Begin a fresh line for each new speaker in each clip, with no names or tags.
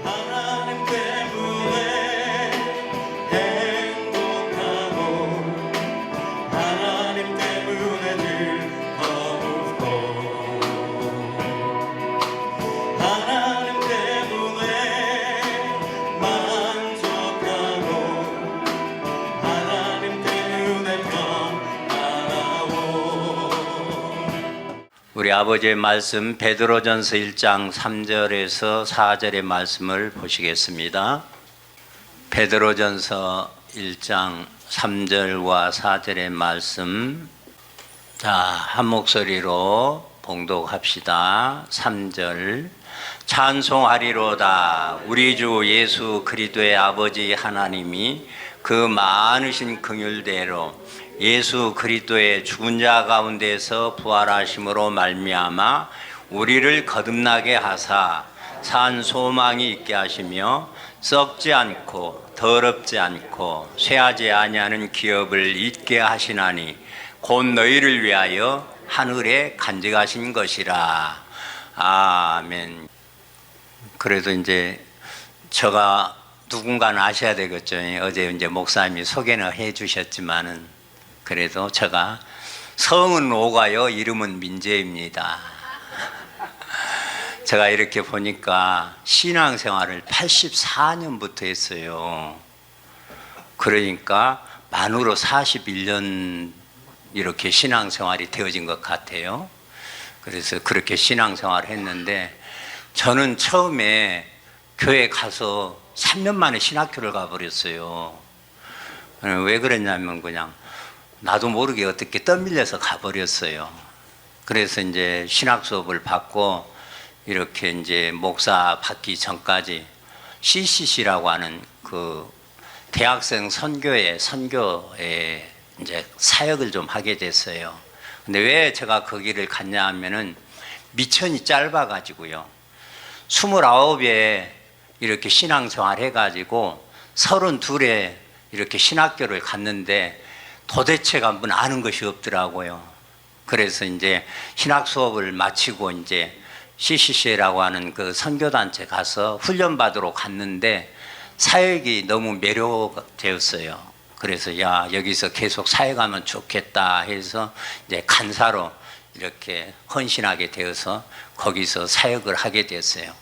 하나님 때문에 행복하고 하나님 때문에 즐겁고 하나님 때문에 만족하고 하나님 때문에 평안하고.
우리 아버지의 말씀 베드로전서 1장 3절에서 4절의 말씀을 보시겠습니다. 베드로전서 1장 3절과 4절의 말씀, 자, 한 목소리로 봉독합시다. 3절. 찬송하리로다. 우리 주 예수 그리스도의 아버지 하나님이 그 많으신 긍휼대로 예수 그리스도의 죽은 자 가운데서 부활하심으로 말미암아 우리를 거듭나게 하사 산 소망이 있게 하시며 썩지 않고 더럽지 않고 쇠하지 아니하는 기업을 잊게 하시나니 곧 너희를 위하여 하늘에 간직하신 것이라. 아멘. 그래도 이제 제가 누군가는 아셔야 되겠죠. 어제 이제 목사님이 소개는 해 주셨지만은 그래도 제가 성은 오가요 이름은 민재입니다. 제가 이렇게 보니까 신앙생활을 84년부터 했어요. 그러니까 만으로 41년 이렇게 신앙생활이 되어진 것 같아요. 그래서 그렇게 신앙생활을 했는데 저는 처음에 교회 가서 3년 만에 신학교를 가버렸어요. 왜 그랬냐면 그냥 나도 모르게 어떻게 떠밀려서 가버렸어요. 그래서 이제 신학 수업을 받고 이렇게 이제 목사 받기 전까지 CCC라고 하는 그 대학생 선교에 이제 사역을 좀 하게 됐어요. 근데 왜 제가 그 길을 갔냐 하면은 미천이 짧아가지고요. 29에 이렇게 신앙생활 해가지고 32에 이렇게 신학교를 갔는데 도대체가 뭐 아는 것이 없더라고요. 그래서 이제 신학 수업을 마치고 이제 CCC라고 하는 그 선교단체 가서 훈련받으러 갔는데 사역이 너무 매료되었어요. 그래서 야, 여기서 계속 사역하면 좋겠다 해서 이제 간사로 이렇게 헌신하게 되어서 거기서 사역을 하게 됐어요.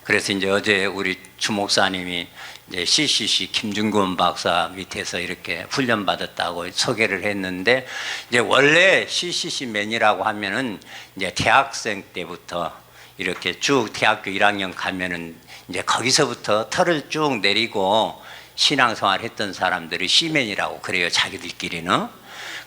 그래서 이제 어제 우리 주목사님이 이제 CCC 김준권 박사 밑에서 이렇게 훈련받았다고 소개를 했는데, 이제 원래 CCC맨이라고 하면은 이제 대학생 때부터 이렇게 쭉 대학교 1학년 가면은 이제 거기서부터 털을 쭉 내리고 신앙생활 했던 사람들이 C맨이라고 그래요, 자기들끼리는.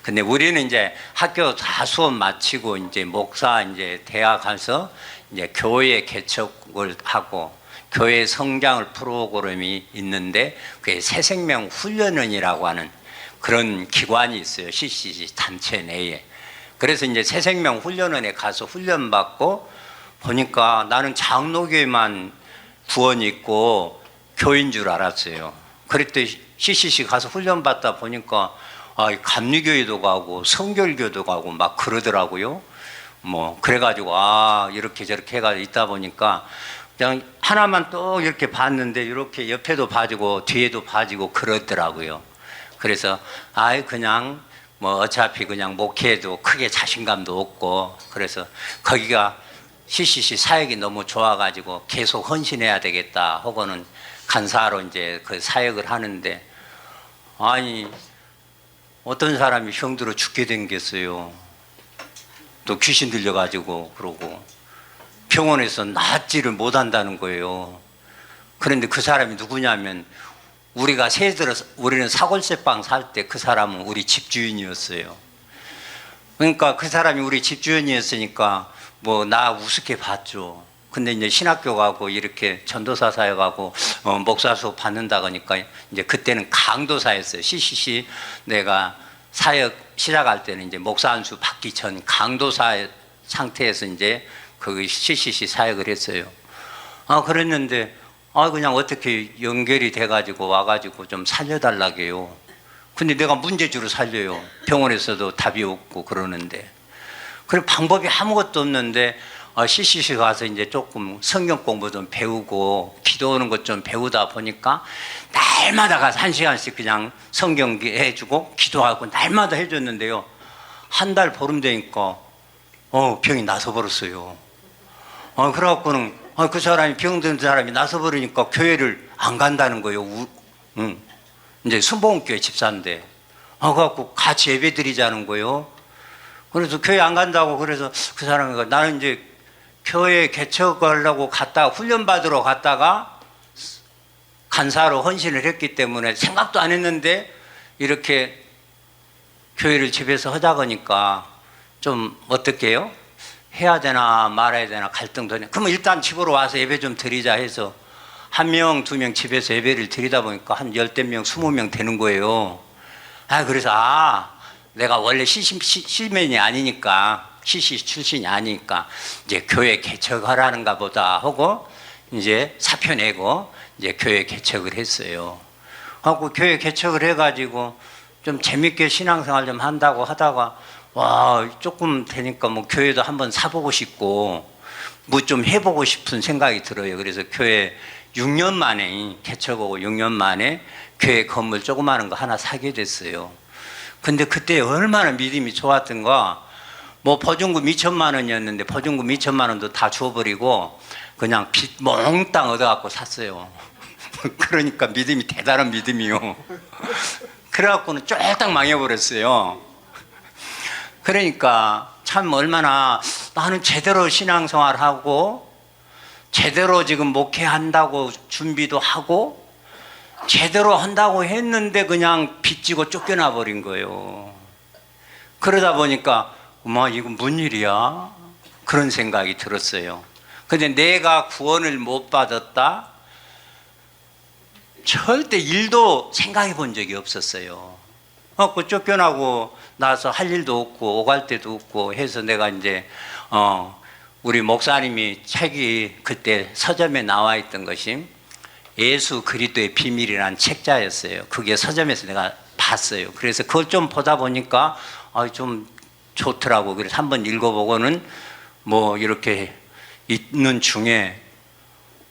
근데 우리는 이제 학교 다 수업 마치고 이제 목사 이제 대학 가서 이제 교회 개척을 하고 교회 성장을 프로그램이 있는데 그게 새생명 훈련원이라고 하는 그런 기관이 있어요, CCC 단체 내에. 그래서 이제 새생명 훈련원에 가서 훈련받고 보니까 나는 장로교회만 구원이 있고 교인 줄 알았어요. 그랬더니 CCC 가서 훈련받다 보니까 감리교회도 가고 성결교도 가고 막 그러더라고요. 뭐 그래가지고 이렇게 저렇게 해가지고 있다 보니까 그냥 하나만 또 이렇게 봤는데 이렇게 옆에도 봐주고 뒤에도 봐주고 그러더라고요. 그래서 그냥 뭐 어차피 그냥 목회에도 크게 자신감도 없고, 그래서 거기가 CCC 사역이 너무 좋아가지고 계속 헌신해야 되겠다 하고는 간사로 이제 그 사역을 하는데, 아니 어떤 사람이 형들어 죽게 생겼어요. 또 귀신 들려가지고 그러고 병원에서 낫지를 못한다는 거예요. 그런데 그 사람이 누구냐면 우리는 사골세방 살 때 그 사람은 우리 집주인이었어요. 그러니까 그 사람이 우리 집주인이었으니까 뭐 나 우습게 봤죠. 근데 이제 신학교 가고 이렇게 전도사 사역하고 목사 수업 받는다 그러니까 이제 그때는 강도사였어요. CCC 내가 사역 시작할 때는 이제 목사 안수 받기 전 강도사 상태에서 이제 그 CCC 사역을 했어요. 그랬는데 그냥 어떻게 연결이 돼가지고 와가지고 좀 살려달라고 해요. 근데 내가 문제주로 살려요. 병원에서도 답이 없고 그러는데. 그리고 방법이 아무것도 없는데 CCC 가서 이제 조금 성경 공부 좀 배우고 기도하는 것 좀 배우다 보니까 날마다 가서 1시간씩 그냥 성경 해주고 기도하고 날마다 해줬는데요. 한 달 보름 되니까 병이 나서 버렸어요. 그래갖고는 그 사람이 병든 사람이 나서 버리니까 교회를 안 간다는 거예요. 이제 순복음교회 집사인데 그래갖고 같이 예배 드리자는 거예요. 그래서 교회 안 간다고 그래서 그 사람이 나는 이제 교회 개척하려고 갔다가 훈련 받으러 갔다가 간사로 헌신을 했기 때문에 생각도 안 했는데 이렇게 교회를 집에서 하자고 하니까 좀 어떻게 해요? 해야 되나 말아야 되나 갈등도 하네. 그러면 일단 집으로 와서 예배 좀 드리자 해서 1명, 2명 집에서 예배를 드리다 보니까 한 10대 명, 20명 되는 거예요. 그래서 내가 원래 시민이 아니니까 CC 출신이 아니니까 이제 교회 개척하라는가 보다 하고 이제 사표 내고 이제 교회 개척을 했어요. 하고 교회 개척을 해가지고 좀 재밌게 신앙생활 좀 한다고 하다가 조금 되니까 뭐 교회도 한번 사보고 싶고 뭐 좀 해보고 싶은 생각이 들어요. 그래서 교회 6년 만에 개척하고 6년 만에 교회 건물 조그마한 거 하나 사게 됐어요. 근데 그때 얼마나 믿음이 좋았던가. 뭐 보증금 2천만 원이었는데 보증금 2천만 원도 다 주워버리고 그냥 빚 몽땅 얻어갖고 샀어요. 그러니까 믿음이 대단한 믿음이요. 그래갖고는 쫄딱 망해버렸어요. 그러니까 참 얼마나 나는 제대로 신앙생활하고 제대로 지금 목회한다고 준비도 하고 제대로 한다고 했는데 그냥 빚지고 쫓겨나 버린 거예요. 그러다 보니까 이건 뭔 일이야? 그런 생각이 들었어요. 근데 내가 구원을 못 받았다? 절대 일도 생각해 본 적이 없었어요. 쫓겨나고 나서 할 일도 없고 오갈 데도 없고 해서 내가 이제 우리 목사님이 책이 그때 서점에 나와 있던 것이 예수 그리스도의 비밀이라는 책자였어요. 그게 서점에서 내가 봤어요. 그래서 그걸 좀 보다 보니까 좀 좋더라고. 그래서 한번 읽어보고는 뭐 이렇게 있는 중에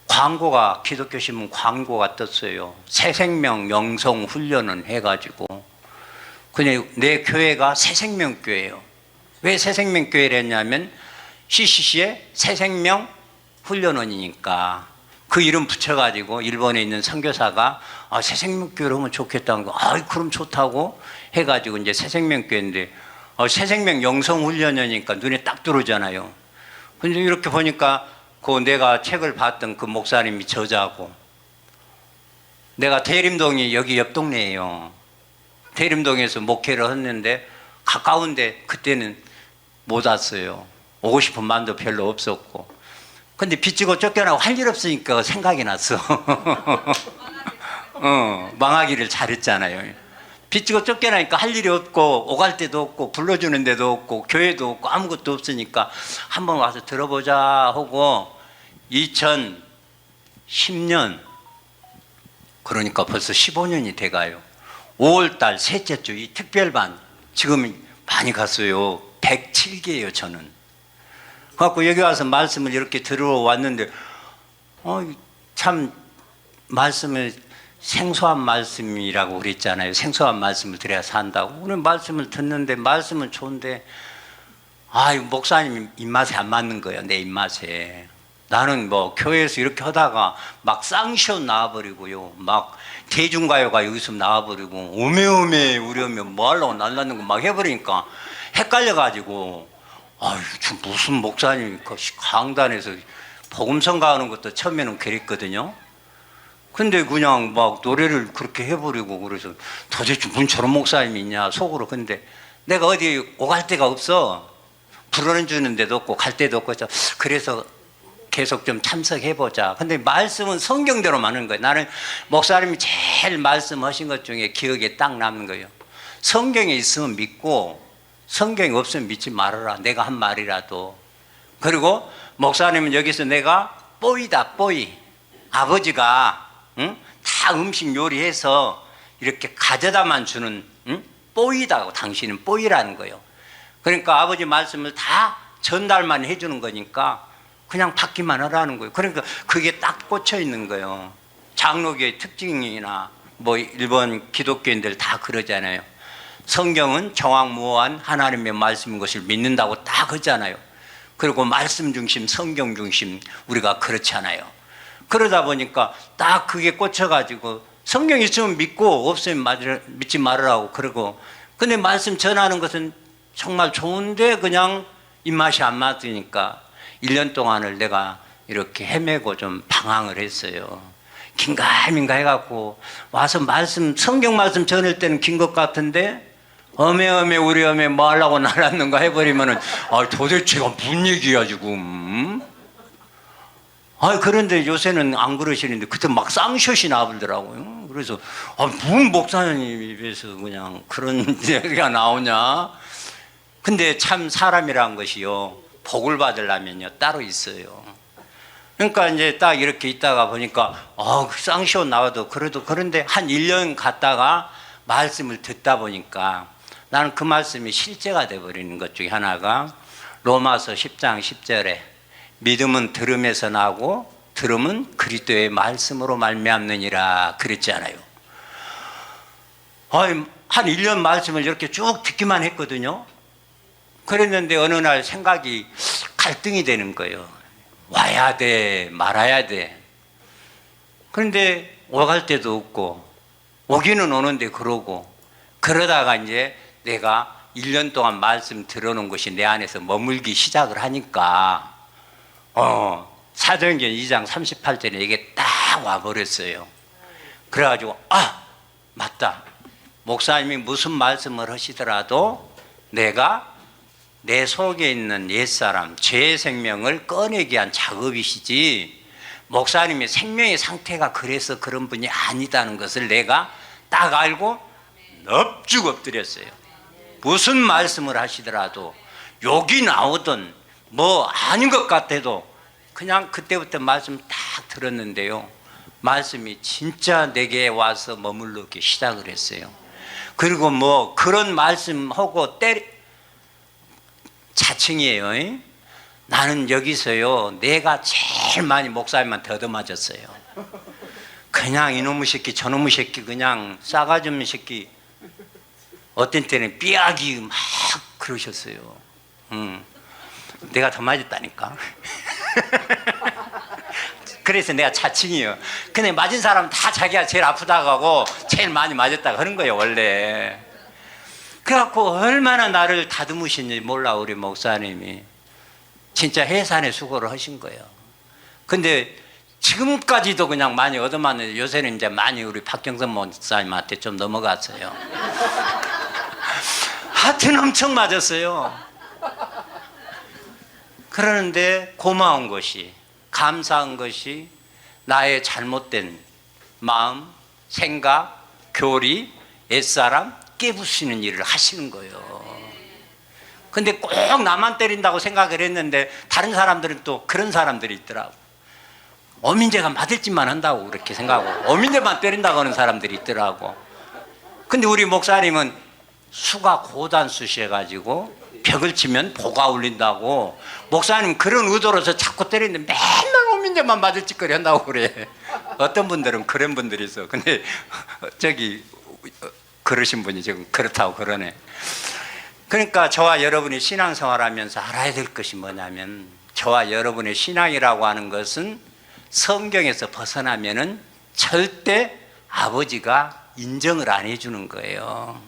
광고가 기독교 신문 광고가 떴어요. 새생명 영성 훈련은 해가지고 그냥 내 교회가 새생명교회예요. 왜 새생명교회를 했냐면 CCC의 새생명 훈련원이니까 그 이름 붙여가지고 일본에 있는 선교사가 새생명교회를 하면 좋겠다는 거. 그럼 좋다고 해가지고 이제 새생명교회인데 새생명 영성훈련이니까 눈에 딱 들어오잖아요. 근데 이렇게 보니까 내가 책을 봤던 그 목사님이 저자고 내가 대림동이 여기 옆 동네예요. 대림동에서 목회를 했는데 가까운데 그때는 못 왔어요. 오고 싶은 마음도 별로 없었고 근데 빚지고 쫓겨나고 할 일 없으니까 생각이 났어. 망하기를 잘했잖아요. 빚지고 쫓겨나니까 할 일이 없고 오갈 데도 없고 불러주는 데도 없고 교회도 없고 아무것도 없으니까 한번 와서 들어보자 하고 2010년 그러니까 벌써 15년이 돼가요. 5월달 셋째 주 이 특별반 지금 많이 갔어요. 107개예요 저는. 그래갖고 여기 와서 말씀을 이렇게 들어왔는데 참 말씀을 생소한 말씀이라고 그랬잖아요. 생소한 말씀을 드려야 산다고. 오늘 말씀을 듣는데 말씀은 좋은데 목사님 입맛에 안 맞는 거예요. 내 입맛에. 나는 뭐 교회에서 이렇게 하다가 막 쌍시온 나와버리고요. 막 대중가요가 여기서 나와버리고 오메오메 우리 오메 뭐 하려고 날라는 거 막 해버리니까 헷갈려가지고 무슨 목사님이 강단에서 복음성가 하는 것도 처음에는 그랬거든요. 근데 그냥 막 노래를 그렇게 해버리고 그래서 도대체 무슨 저런 목사님이 있냐 속으로. 근데 내가 어디 오갈 데가 없어. 불러주는 데도 없고 갈 데도 없고 그래서 계속 좀 참석해보자. 근데 말씀은 성경대로만 하는 거예요. 나는 목사님이 제일 말씀하신 것 중에 기억에 딱 남는 거예요. 성경에 있으면 믿고 성경이 없으면 믿지 말아라. 내가 한 말이라도. 그리고 목사님은 여기서 내가 뽀이다 뽀이. 아버지가 다 음식 요리해서 이렇게 가져다만 주는 뽀이다고. 당신은 뽀이라는 거예요. 그러니까 아버지 말씀을 다 전달만 해주는 거니까 그냥 받기만 하라는 거예요. 그러니까 그게 딱 꽂혀 있는 거예요. 장로교의 특징이나 뭐 일본 기독교인들 다 그러잖아요. 성경은 정확무오한 하나님의 말씀인 것을 믿는다고 딱 하잖아요. 그리고 말씀 중심, 성경 중심, 우리가 그렇잖아요. 그러다 보니까 딱 그게 꽂혀가지고 성경 있으면 믿고 없으면 믿지 말으라고 그러고, 근데 말씀 전하는 것은 정말 좋은데 그냥 입맛이 안 맞으니까 1년 동안을 내가 이렇게 헤매고 좀 방황을 했어요. 긴가민가 해갖고 와서 성경 말씀 전할 때는 긴 것 같은데 어메 우리 어메 뭐 하려고 날았는가 해버리면은 도대체가 무슨 얘기야 지금. 그런데 요새는 안 그러시는데 그때 막 쌍샷이 나오더라고요. 그래서 무슨 목사님이 입에서 그냥 그런 얘기가 나오냐. 근데 참 사람이란 것이요, 복을 받으려면요 따로 있어요. 그러니까 이제 딱 이렇게 있다가 보니까 쌍시옷 나와도 그런데 한 1년 갔다가 말씀을 듣다 보니까 나는 그 말씀이 실제가 돼버리는 것 중에 하나가 로마서 10장 10절에 믿음은 들음에서 나고 들음은 그리스도의 말씀으로 말미암느니라 그랬잖아요. 한 1년 말씀을 이렇게 쭉 듣기만 했거든요. 그랬는데 어느 날 생각이 갈등이 되는 거예요. 와야 돼 말아야 돼. 그런데 오갈 때도 없고 오기는 오는데 그러다가 이제 내가 1년 동안 말씀 들어놓은 것이 내 안에서 머물기 시작을 하니까 사도행전 2장 38절에 이게 딱 와버렸어요. 그래가지고 맞다, 목사님이 무슨 말씀을 하시더라도 내가 내 속에 있는 옛사람, 죄의 생명을 꺼내기 위한 작업이시지 목사님의 생명의 상태가 그래서 그런 분이 아니다는 것을 내가 딱 알고 넙죽 엎드렸어요. 무슨 말씀을 하시더라도 욕이 나오든 뭐 아닌 것 같아도 그냥 그때부터 말씀 딱 들었는데요, 말씀이 진짜 내게 와서 머물르기 시작을 했어요. 그리고 뭐 그런 말씀하고 자칭이에요. 나는 여기서요 내가 제일 많이 목사님한테 얻어맞았어요. 그냥 이놈의 새끼 저놈의 새끼 그냥 싸가지 없는 새끼, 어떤 때는 삐약이 막 그러셨어요. 내가 더 맞았다니까. 그래서 내가 자칭이에요. 근데 맞은 사람은 다 자기가 제일 아프다고 하고 제일 많이 맞았다고 하는 거예요 원래. 그래갖고 얼마나 나를 다듬으신지 몰라 우리 목사님이. 진짜 해산의 수고를 하신 거예요. 근데 지금까지도 그냥 많이 얻어맞는데 요새는 이제 많이 우리 박경선 목사님한테 좀 넘어갔어요. 하여튼 엄청 맞았어요. 그러는데 고마운 것이, 감사한 것이 나의 잘못된 마음, 생각, 교리, 옛사람 깨부수는 일을 하시는 거예요. 근데 꼭 나만 때린다고 생각을 했는데 다른 사람들은 또 그런 사람들이 있더라고. 어민재가 맞을 짓만 한다고 그렇게 생각하고 어민재만 때린다고 하는 사람들이 있더라고. 근데 우리 목사님은 수가 고단수셔가지고 벽을 치면 보가 울린다고, 목사님 그런 의도로서 자꾸 때리는데 맨날 어민재만 맞을 짓거리 한다고 그래. 어떤 분들은 그런 분들이 있어. 근데 그러신 분이 지금 그렇다고 그러네. 그러니까 저와 여러분이 신앙생활하면서 알아야 될 것이 뭐냐면, 저와 여러분의 신앙이라고 하는 것은 성경에서 벗어나면은 절대 아버지가 인정을 안 해주는 거예요.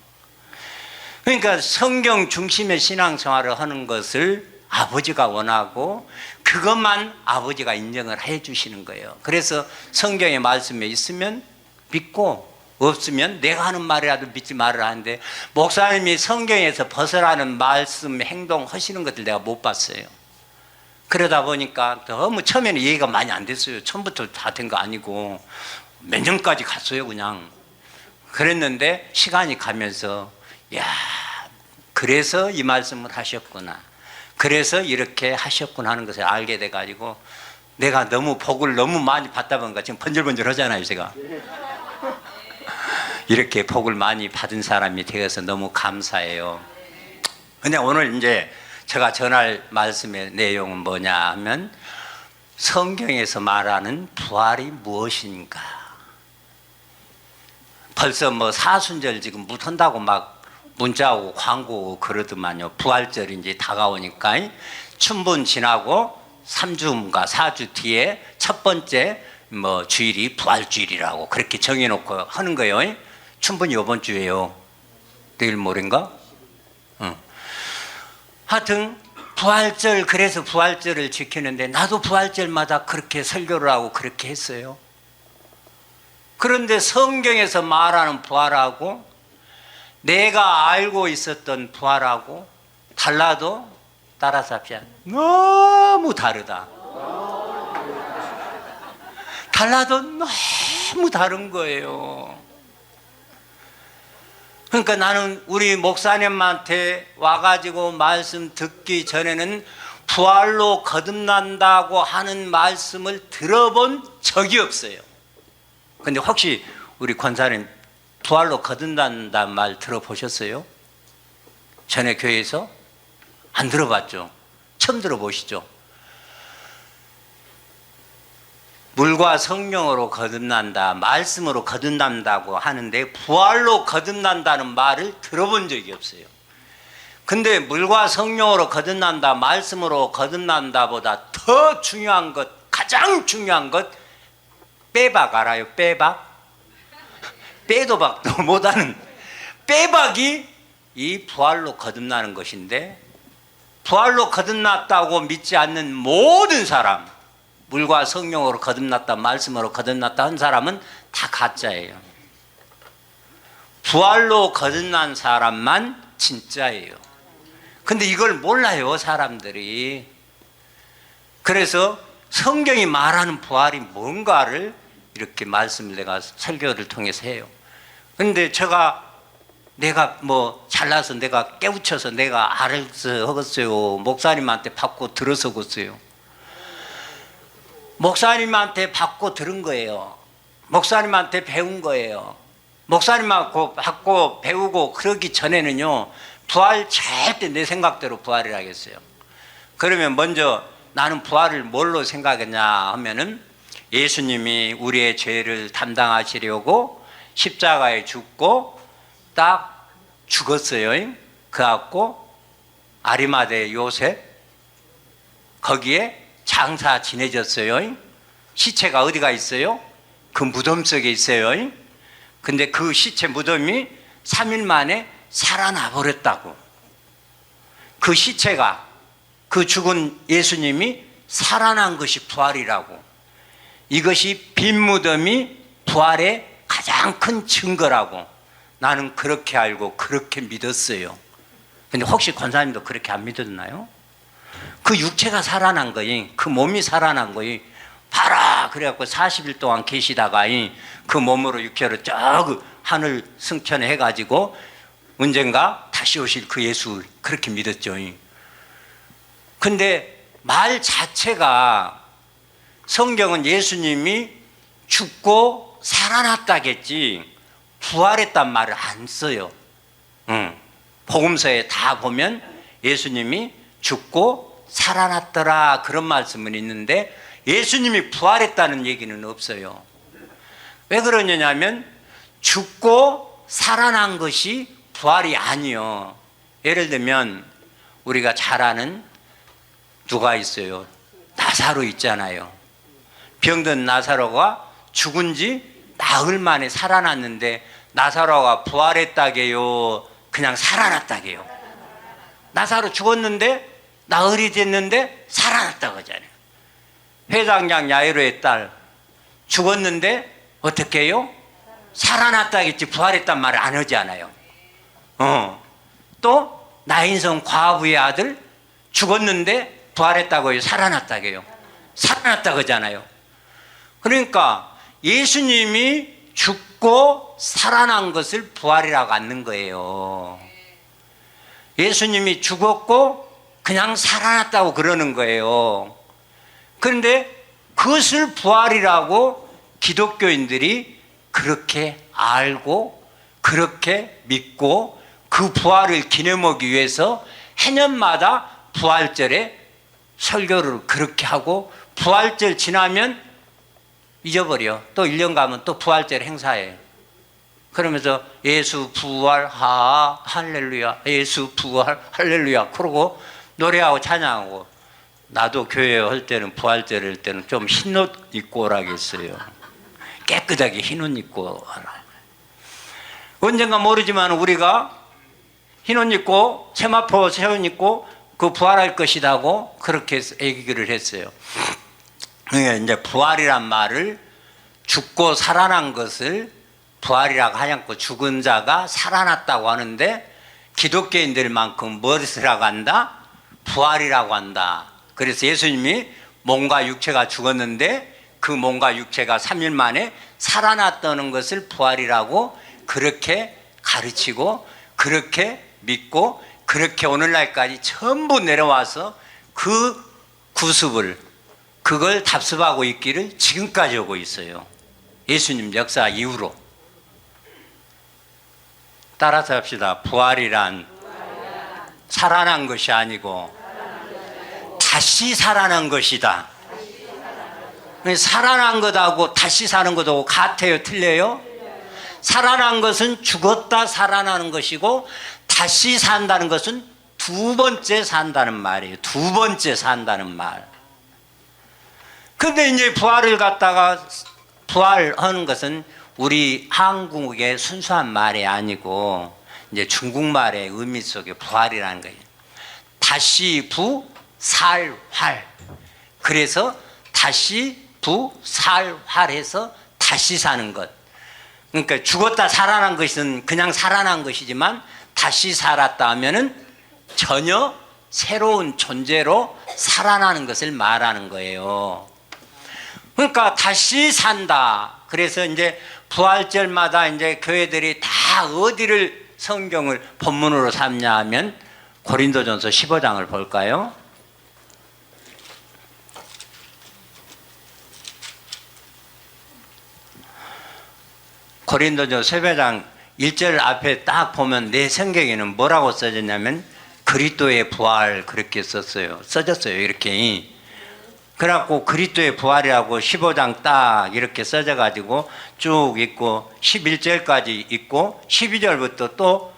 그러니까 성경 중심의 신앙생활을 하는 것을 아버지가 원하고 그것만 아버지가 인정을 해주시는 거예요. 그래서 성경의 말씀에 있으면 믿고 없으면 내가 하는 말이라도 믿지 말으라 하는데, 목사님이 성경에서 벗어나는 말씀, 행동 하시는 것들 내가 못 봤어요. 그러다 보니까 너무 처음에는 이해가 많이 안 됐어요. 처음부터 다 된 거 아니고 몇 년까지 갔어요 그냥. 그랬는데 시간이 가면서 그래서 이 말씀을 하셨구나, 그래서 이렇게 하셨구나 하는 것을 알게 돼가지고 내가 너무 복을 너무 많이 받다 보니까 지금 번질번질 하잖아요 제가. 이렇게 복을 많이 받은 사람이 되어서 너무 감사해요. 근데 오늘 이제 제가 전할 말씀의 내용은 뭐냐 하면, 성경에서 말하는 부활이 무엇인가? 벌써 뭐 사순절 지금 묻힌다고 막 문자 오고 광고 오고 그러더만요. 부활절이 이제 다가오니까 춘분 지나고 3주인가 4주 뒤에 첫 번째 뭐 주일이 부활주일이라고 그렇게 정해놓고 하는 거예요. 춘분이 이번 주예요. 내일 모레인가? 하여튼 부활절, 그래서 부활절을 지키는데 나도 부활절마다 그렇게 설교를 하고 그렇게 했어요. 그런데 성경에서 말하는 부활하고 내가 알고 있었던 부활하고 달라도 따라잡지 너무 다르다. 달라도 너무 다른 거예요. 그러니까 나는 우리 목사님한테 와가지고 말씀 듣기 전에는 부활로 거듭난다고 하는 말씀을 들어본 적이 없어요. 근데 혹시 우리 권사님 부활로 거듭난다는 말 들어보셨어요? 전에 교회에서? 안 들어봤죠? 처음 들어보시죠? 물과 성령으로 거듭난다, 말씀으로 거듭난다고 하는데 부활로 거듭난다는 말을 들어본 적이 없어요. 근데 물과 성령으로 거듭난다, 말씀으로 거듭난다보다 더 중요한 것, 가장 중요한 것, 빼박 알아요? 빼박? 빼도 박도 못하는 빼박이 이 부활로 거듭나는 것인데, 부활로 거듭났다고 믿지 않는 모든 사람, 물과 성령으로 거듭났다, 말씀으로 거듭났다 한 사람은 다 가짜예요. 부활로 거듭난 사람만 진짜예요. 근데 이걸 몰라요, 사람들이. 그래서 성경이 말하는 부활이 뭔가를 이렇게 말씀을 내가 설교를 통해서 해요. 근데 내가 뭐 잘나서 내가 깨우쳐서 내가 알아서 하겠어요? 목사님한테 받고 들어서 하겠어요? 목사님한테 받고 들은 거예요. 목사님한테 배운 거예요. 목사님하고 받고 배우고 그러기 전에는요, 부활 절대 내 생각대로 부활을 하겠어요. 그러면 먼저 나는 부활을 뭘로 생각했냐 하면은 예수님이 우리의 죄를 담당하시려고 십자가에 죽고 딱 죽었어요. 그래갖고 아리마대 요셉 거기에 장사 지내졌어요. 시체가 어디가 있어요? 그 무덤 속에 있어요. 근데 그 시체 무덤이 3일 만에 살아나 버렸다고. 그 시체가, 그 죽은 예수님이 살아난 것이 부활이라고. 이것이 빈 무덤이 부활의 가장 큰 증거라고 나는 그렇게 알고 그렇게 믿었어요. 근데 혹시 권사님도 그렇게 안 믿었나요? 그 육체가 살아난 거이, 그 몸이 살아난 거이, 봐라! 그래갖고 40일 동안 계시다가 그 몸으로 육체로 저 하늘 승천해가지고 언젠가 다시 오실 그 예수 그렇게 믿었죠. 근데 말 자체가 성경은 예수님이 죽고 살아났다겠지 부활했단 말을 안 써요. 복음서에 다 보면 예수님이 죽고 살아났더라 그런 말씀은 있는데 예수님이 부활했다는 얘기는 없어요. 왜 그러냐면 죽고 살아난 것이 부활이 아니요. 예를 들면 우리가 잘 아는 누가 있어요? 나사로 있잖아요. 병든 나사로가 죽은 지 나흘 만에 살아났는데 나사로가 부활했다게요? 그냥 살아났다게요? 나사로 죽었는데 나흘이 됐는데 살아났다고 하잖아요. 회당장 야이로의 딸 죽었는데 어떻게 해요? 살아났다겠지 부활했단 말을 안 하지 않아요. 또 나인성 과부의 아들 죽었는데 부활했다고 해요? 살아났다고 해요? 살아났다고 하잖아요. 그러니까 예수님이 죽고 살아난 것을 부활이라고 않는 거예요. 예수님이 죽었고 그냥 살아났다고 그러는 거예요. 그런데 그것을 부활이라고 기독교인들이 그렇게 알고 그렇게 믿고 그 부활을 기념하기 위해서 해년마다 부활절에 설교를 그렇게 하고 부활절 지나면 잊어버려. 또 1년 가면 또 부활절 행사해요. 그러면서 예수 부활 할렐루야, 예수 부활 할렐루야 그러고 노래하고 찬양하고. 나도 교회 할 때는 부활절 할 때는 좀 흰 옷 입고 오라겠어요. 깨끗하게 흰 옷 입고 하라. 언젠가 모르지만 우리가 흰 옷 입고 세마포 새 옷 입고 그 부활할 것이라고 그렇게 얘기를 했어요. 이제 부활이란 말을 죽고 살아난 것을 부활이라고 하지 않고 죽은 자가 살아났다고 하는데 기독교인들만큼 무엇이라고 한다? 부활이라고 한다. 그래서 예수님이 몸과 육체가 죽었는데 그 몸과 육체가 3일 만에 살아났다는 것을 부활이라고 그렇게 가르치고 그렇게 믿고 그렇게 오늘날까지 전부 내려와서 그 구습을 그걸 답습하고 있기를 지금까지 오고 있어요. 예수님 역사 이후로. 따라서 합시다. 부활이란 살아난 것이 아니고 다시 살아난 것이다. 살아난 것하고 다시 사는 것하고 같아요? 틀려요? 살아난 것은 죽었다 살아나는 것이고 다시 산다는 것은 두 번째 산다는 말이에요. 두 번째 산다는 말. 근데 이제 부활을 갖다가 부활하는 것은 우리 한국의 순수한 말이 아니고 이제 중국말의 의미 속에 부활이라는 거예요. 다시 부, 살, 활. 그래서 다시 부, 살, 활해서 다시 사는 것. 그러니까 죽었다 살아난 것은 그냥 살아난 것이지만 다시 살았다 하면은 전혀 새로운 존재로 살아나는 것을 말하는 거예요. 그러니까 다시 산다. 그래서 이제 부활절마다 이제 교회들이 다 어디를 성경을 본문으로 삼냐 하면 고린도전서 15장을 볼까요? 고린도전서 15장 1절 앞에 딱 보면 내 성경에는 뭐라고 써졌냐면 그리스도의 부활 그렇게 써졌어요. 이렇게. 그래갖고 그리스도의 부활이라고 15장 딱 이렇게 써져가지고 쭉 있고 11절까지 있고 12절부터 또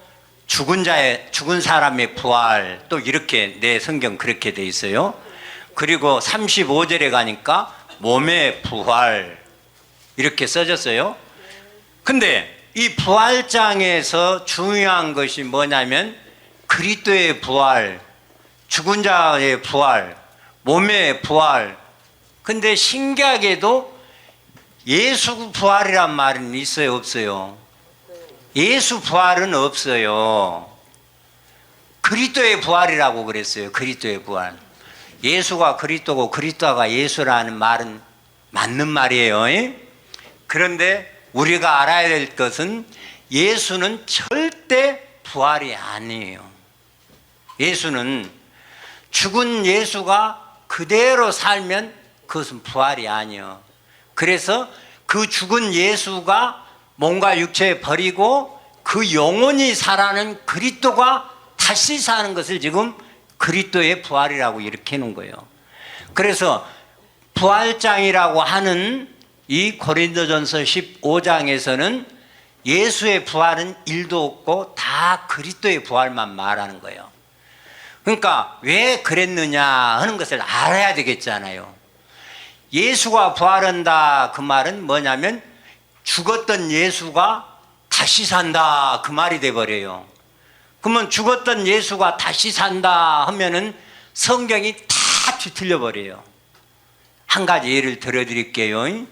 죽은 사람의 부활 또 이렇게 내 성경 그렇게 돼 있어요. 그리고 35절에 가니까 몸의 부활 이렇게 써졌어요. 근데 이 부활장에서 중요한 것이 뭐냐면 그리스도의 부활, 죽은 자의 부활, 몸의 부활. 근데 신기하게도 예수 부활이란 말은 있어요, 없어요? 예수 부활은 없어요. 그리스도의 부활이라고 그랬어요. 그리스도의 부활. 예수가 그리스도고 그리스도가 예수라는 말은 맞는 말이에요. 그런데 우리가 알아야 될 것은 예수는 절대 부활이 아니에요. 예수는 죽은 예수가 그대로 살면 그것은 부활이 아니에요. 그래서 그 죽은 예수가 몸과 육체 버리고 그 영혼이 살아는 그리스도가 다시 사는 것을 지금 그리스도의 부활이라고 일으키는 거예요. 그래서 부활장이라고 하는 이 고린도전서 15장에서는 예수의 부활은 일도 없고 다 그리스도의 부활만 말하는 거예요. 그러니까 왜 그랬느냐 하는 것을 알아야 되겠잖아요. 예수가 부활한다 그 말은 뭐냐면 죽었던 예수가 다시 산다 그 말이 돼버려요. 그러면 죽었던 예수가 다시 산다 하면은 성경이 다 뒤틀려 버려요. 한 가지 예를 들어드릴게요.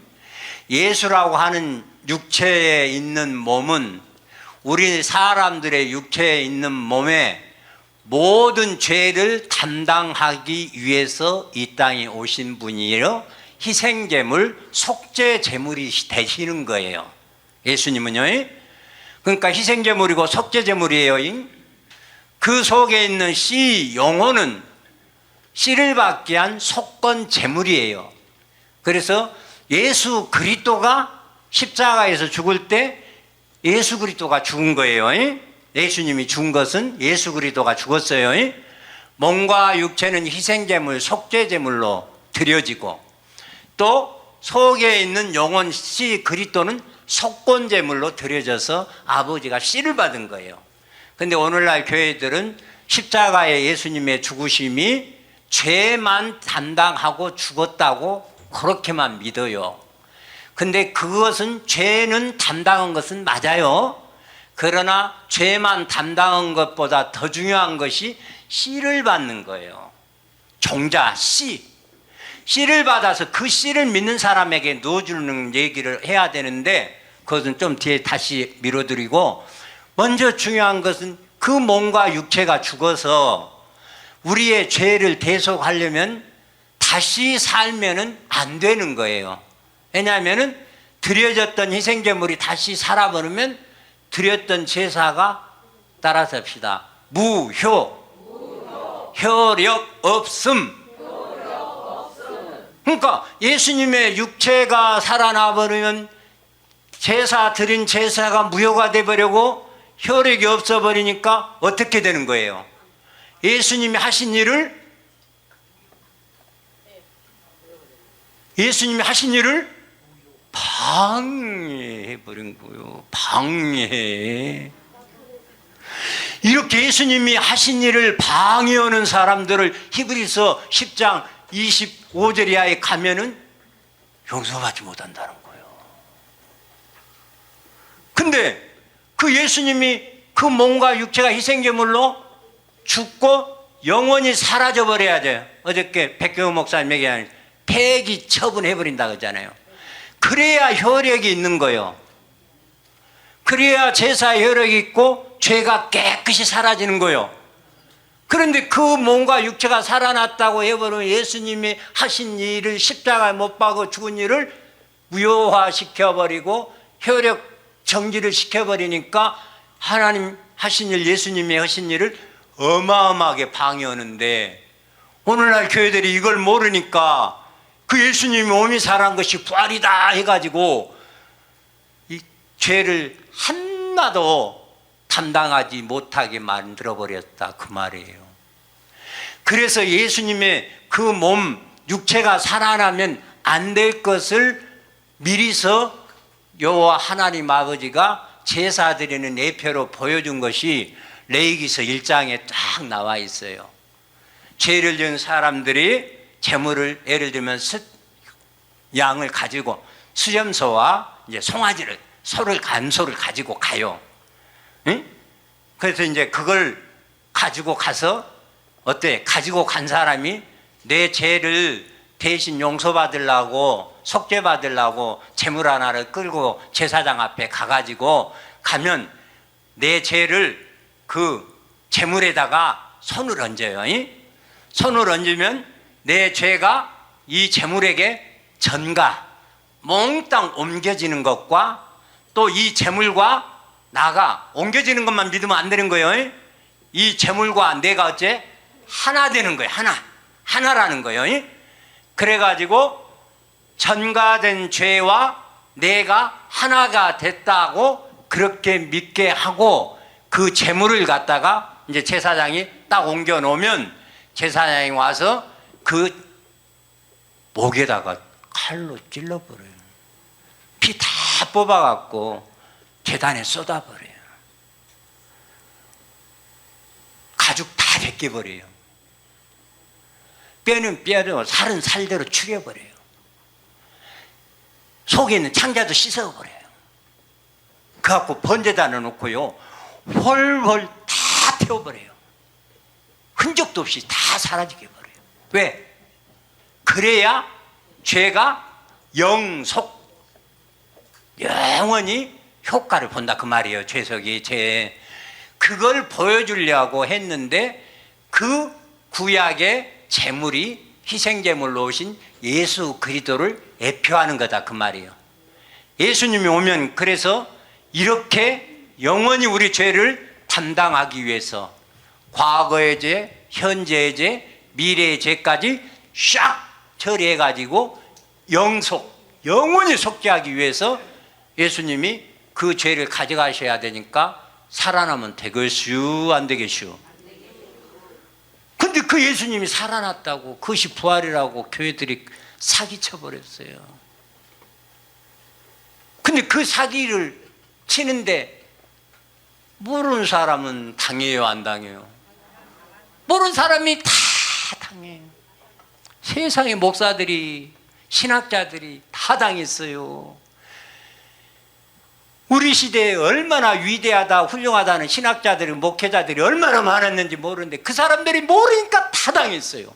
예수라고 하는 육체에 있는 몸은 우리 사람들의 육체에 있는 몸에 모든 죄를 담당하기 위해서 이 땅에 오신 분이에요. 희생제물, 속죄제물이 되시는 거예요. 예수님은요. 그러니까 희생제물이고 속죄제물이에요. 그 속에 있는 씨 영혼은 씨를 받게 한 속건제물이에요. 그래서 예수 그리스도가 십자가에서 죽을 때 예수 그리스도가 죽은 거예요. 예수님이 죽은 것은 예수 그리스도가 죽었어요. 몸과 육체는 희생제물, 속죄제물로 드려지고 또 속에 있는 영혼 씨 그리스도는 속건제물로 드려져서 아버지가 씨를 받은 거예요. 근데 오늘날 교회들은 십자가의 예수님의 죽으심이 죄만 담당하고 죽었다고 그렇게만 믿어요. 근데 그것은 죄는 담당한 것은 맞아요. 그러나 죄만 담당한 것보다 더 중요한 것이 씨를 받는 거예요. 종자 씨. 씨를 받아서 그 씨를 믿는 사람에게 넣어주는 얘기를 해야 되는데 그것은 좀 뒤에 다시 미뤄드리고, 먼저 중요한 것은 그 몸과 육체가 죽어서 우리의 죄를 대속하려면 다시 살면은 안 되는 거예요. 왜냐하면은 드려졌던 희생제물이 다시 살아버리면 드렸던 제사가 따라서 합시다. 무효, 효력 없음. 그러니까 예수님의 육체가 살아나 버리면 제사 드린 제사가 무효가 돼버리고 효력이 없어버리니까 어떻게 되는 거예요? 예수님이 하신 일을 방해해버린 거예요. 방해. 이렇게 예수님이 하신 일을 방해하는 사람들을 히브리서 10장 25절 이하에 가면은 용서받지 못한다는 거예요. 근데 그 예수님이 그 몸과 육체가 희생제물로 죽고 영원히 사라져 버려야 돼요. 어저께 백경호 목사님 얘기하는 폐기 처분해버린다 그러잖아요. 그래야 효력이 있는 거예요. 그래야 제사의 효력이 있고 죄가 깨끗이 사라지는 거예요. 그런데 그 몸과 육체가 살아났다고 해버리면 예수님이 하신 일을, 십자가에 못 박아 죽은 일을 무효화시켜버리고 효력 정지를 시켜버리니까 하나님 하신 일, 예수님이 하신 일을 어마어마하게 방해하는데, 오늘날 교회들이 이걸 모르니까 그 예수님이 몸이 살아난 것이 부활이다 해가지고 이 죄를 하나도 담당하지 못하게 만들어버렸다 그 말이에요. 그래서 예수님의 그 몸, 육체가 살아나면 안 될 것을 미리서 여호와 하나님 아버지가 제사 드리는 예표로 보여준 것이 레위기서 1장에 딱 나와 있어요. 죄를 지은 사람들이 제물을, 예를 들면 양을 가지고 수염소와 이제 송아지를, 간소를 가지고 가요. 응? 그래서 이제 그걸 가지고 가서 어때? 가지고 간 사람이 내 죄를 대신 용서받으려고, 속죄받으려고 제물 하나를 끌고 제사장 앞에 가가지고 가면 내 죄를 그 제물에다가 손을 얹어요. 손을 얹으면 내 죄가 이 제물에게 전가 몽땅 옮겨지는 것과 또 이 제물과 나가 옮겨지는 것만 믿으면 안 되는 거예요. 이 제물과 내가 어째 하나 되는 거예요. 하나라는 거예요. 그래가지고 전가된 죄와 내가 하나가 됐다고 그렇게 믿게 하고 그 제물을 갖다가 이제 제사장이 딱 옮겨 놓으면 제사장이 와서 그 목에다가 칼로 찔러버려요. 피 다 뽑아갖고 계단에 쏟아버려요. 가죽 다 벗겨버려요. 뼈는 뼈대로, 살은 살대로 죽여버려요. 속에 있는 창자도 씻어버려요. 그래갖고 번제다 놓고요, 홀홀 다 태워버려요. 흔적도 없이 다 사라지게 버려요. 왜? 그래야 죄가 영원히 효과를 본다 그 말이에요. 죄석이 그걸 보여주려고 했는데 그 구약의 제물이 희생제물로 오신 예수 그리스도를 예표하는 거다 그 말이에요. 예수님이 오면 그래서 이렇게 영원히 우리 죄를 담당하기 위해서 과거의 죄, 현재의 죄, 미래의 죄까지 샥 처리해가지고 영원히 속죄하기 위해서 예수님이 그 죄를 가져가셔야 되니까 살아나면 되겠슈 안 되겠슈? 근데 그 예수님이 살아났다고, 그것이 부활이라고 교회들이 사기쳐 버렸어요. 근데 그 사기를 치는데 모르는 사람은 당해요, 안 당해요? 모르는 사람이 다 당해요. 세상의 목사들이, 신학자들이 다 당했어요. 우리 시대에 얼마나 위대하다, 훌륭하다는 신학자들이, 목회자들이 얼마나 많았는지 모르는데 그 사람들이 모르니까 다 당했어요.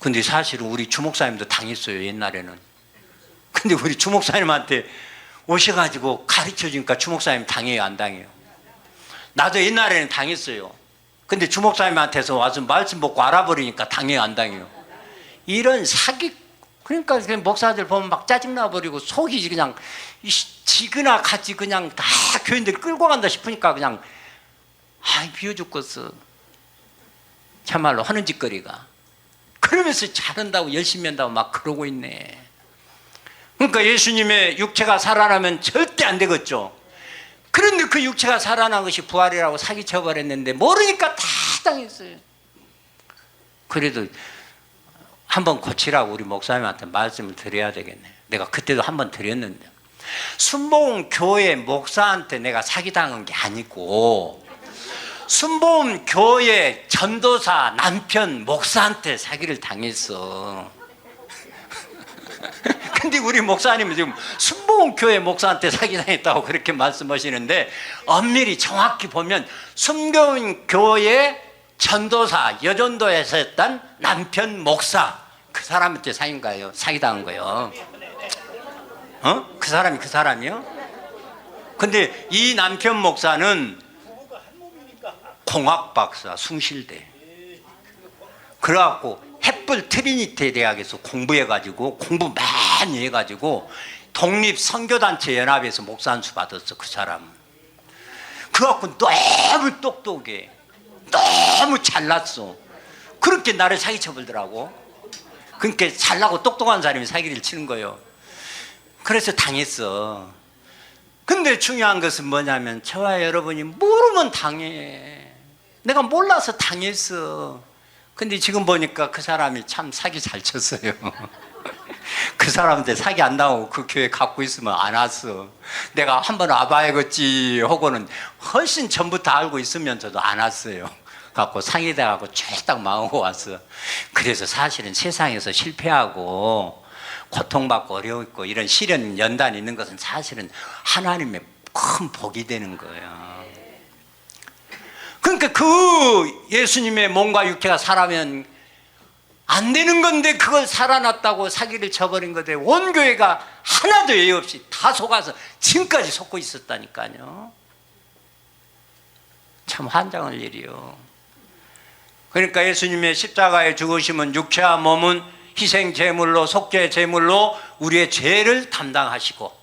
근데 사실은 우리 주목사님도 당했어요, 옛날에는. 근데 우리 주목사님한테 오셔가지고 가르쳐 주니까 주목사님 당해요, 안 당해요? 나도 옛날에는 당했어요. 근데 주목사님한테서 와서 말씀 듣고 알아버리니까 당해요, 안 당해요? 이런 사기, 그러니까 목사들 보면 막 짜증나버리고 속이 그냥 지그나 같이 그냥 다 교인들 끌고 간다 싶으니까 그냥 비워 죽겠어. 참말로 하는 짓거리가. 그러면서 잘한다고 열심히 한다고 막 그러고 있네. 그러니까 예수님의 육체가 살아나면 절대 안 되겠죠. 그런데 그 육체가 살아난 것이 부활이라고 사기쳐버렸는데 모르니까 다 당했어요. 그래도 한번 고치라고 우리 목사님한테 말씀을 드려야 되겠네. 내가 그때도 한번 드렸는데, 순복음 교회 목사한테 내가 사기당한 게 아니고 순복음 교회 전도사 남편 목사한테 사기를 당했어. 근데 우리 목사님은 지금 순복음 교회 목사한테 사기당했다고 그렇게 말씀하시는데, 엄밀히 정확히 보면 순복음 교회 전도사, 여전도에서 했던 남편 목사, 그 사람한테 사기당한 거예요. 그 사람이요? 근데 이 남편 목사는 공학 박사, 숭실대. 그래갖고 햇불 트리니티 대학에서 공부해가지고, 공부 많이 해가지고 독립선교단체 연합에서 목사 안수 받았어, 그 사람은. 그래갖고 너무 똑똑해. 너무 잘났어. 그렇게 나를 사기쳐 버리더라고. 그러니까 잘나고 똑똑한 사람이 사기를 치는 거예요. 그래서 당했어. 근데 중요한 것은 뭐냐면, 저와 여러분이 모르면 당해. 내가 몰라서 당했어. 근데 지금 보니까 그 사람이 참 사기 잘 쳤어요. 그 사람한테 사기 안 당하고 그 교회 갖고 있으면 안 왔어. 내가 한번 와봐야겠지 하고는 훨씬 전부터 알고 있으면서도 안 왔어요. 갖고 상의돼갖고 쫄딱 망하고 왔어. 그래서 사실은 세상에서 실패하고 고통받고 어려웠고 이런 시련 연단이 있는 것은 사실은 하나님의 큰 복이 되는 거예요. 그러니까 그 예수님의 몸과 육체가 살아면 안 되는 건데 그걸 살아났다고 사기를 쳐버린 건데 온 교회가 하나도 예의 없이 다 속아서 지금까지 속고 있었다니까요. 참 환장할 일이요. 그러니까 예수님의 십자가에 죽으심은 육체와 몸은 희생 제물로, 속죄 제물로 우리의 죄를 담당하시고,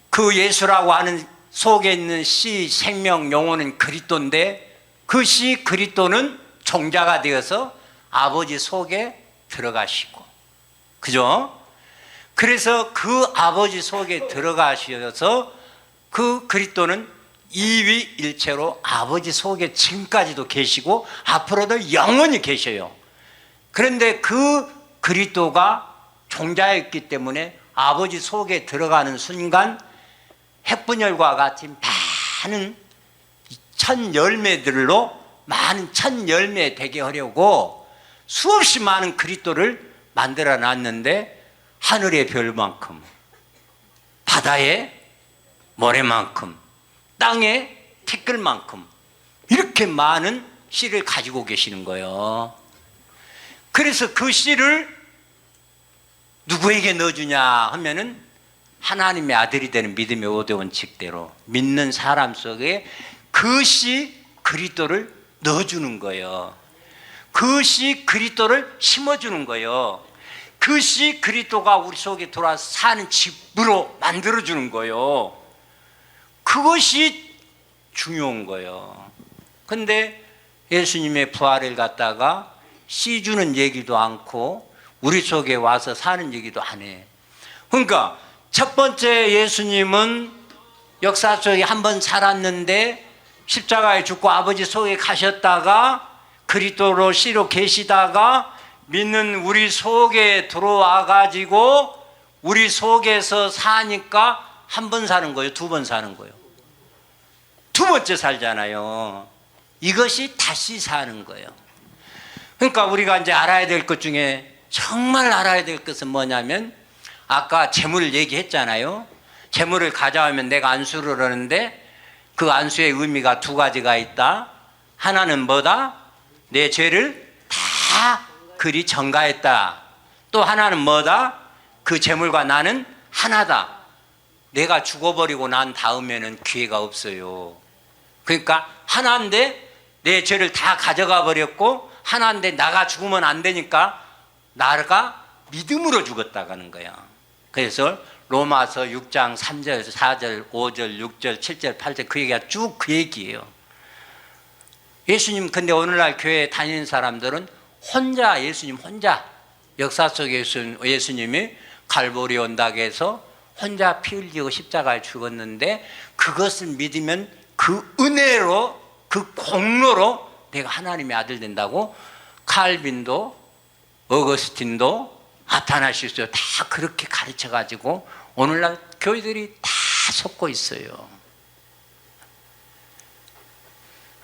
그 예수라고 하는 속에 있는 씨, 생명, 영혼은 그리스도인데, 그 씨 그리스도는 종자가 되어서 아버지 속에 들어가시고, 그죠? 그래서 그 아버지 속에 들어가셔서 그 그리스도는 이위일체로 아버지 속에 지금까지도 계시고 앞으로도 영원히 계셔요. 그런데 그 그리스도가 종자였기 때문에 아버지 속에 들어가는 순간 핵분열과 같이 많은 천 열매들로 많은 천 열매 되게 하려고 수없이 많은 그리스도를 만들어 놨는데, 하늘의 별만큼, 바다의 모래만큼, 땅의 티끌만큼 이렇게 많은 씨를 가지고 계시는 거예요. 그래서 그 씨를 누구에게 넣어주냐 하면은 하나님의 아들이 되는 믿음의 5대 원칙대로 믿는 사람 속에 그 씨 그리스도를 넣어주는 거예요. 그 씨 그리스도를 심어주는 거예요. 그 씨 그리스도가 우리 속에 들어와서 사는 집으로 만들어주는 거예요. 그것이 중요한 거예요. 근데 예수님의 부활을 갖다가 씨 주는 얘기도 않고 우리 속에 와서 사는 얘기도 안 해. 그러니까 첫 번째 예수님은 역사 속에 한 번 살았는데 십자가에 죽고 아버지 속에 가셨다가 그리스도로 씨로 계시다가 믿는 우리 속에 들어와 가지고 우리 속에서 사니까 한 번 사는 거예요, 두 번 사는 거예요. 두 번째 살잖아요. 이것이 다시 사는 거예요. 그러니까 우리가 이제 알아야 될 것 중에 정말 알아야 될 것은 뭐냐면, 아까 재물 얘기했잖아요. 재물을 가져오면 내가 안수를 하는데 그 안수의 의미가 두 가지가 있다. 하나는 뭐다? 내 죄를 다 그리 전가했다. 또 하나는 뭐다? 그 재물과 나는 하나다. 내가 죽어버리고 난 다음에는 기회가 없어요. 그러니까 하나인데 내 죄를 다 가져가 버렸고, 하나인데 나가 죽으면 안 되니까 나가 믿음으로 죽었다가는 거야. 그래서 로마서 6장 3절, 4절, 5절, 6절, 7절, 8절 그 얘기가 쭉 그 얘기예요. 예수님, 근데 오늘날 교회에 다니는 사람들은 혼자, 예수님 혼자, 역사 속에 예수님이 갈보리 온다고 혼자 피 흘리고 십자가에 죽었는데, 그것을 믿으면 그 은혜로, 그 공로로 내가 하나님의 아들 된다고 칼빈도, 어거스틴도, 아타나시스도 다 그렇게 가르쳐가지고 오늘날 교회들이 다 속고 있어요.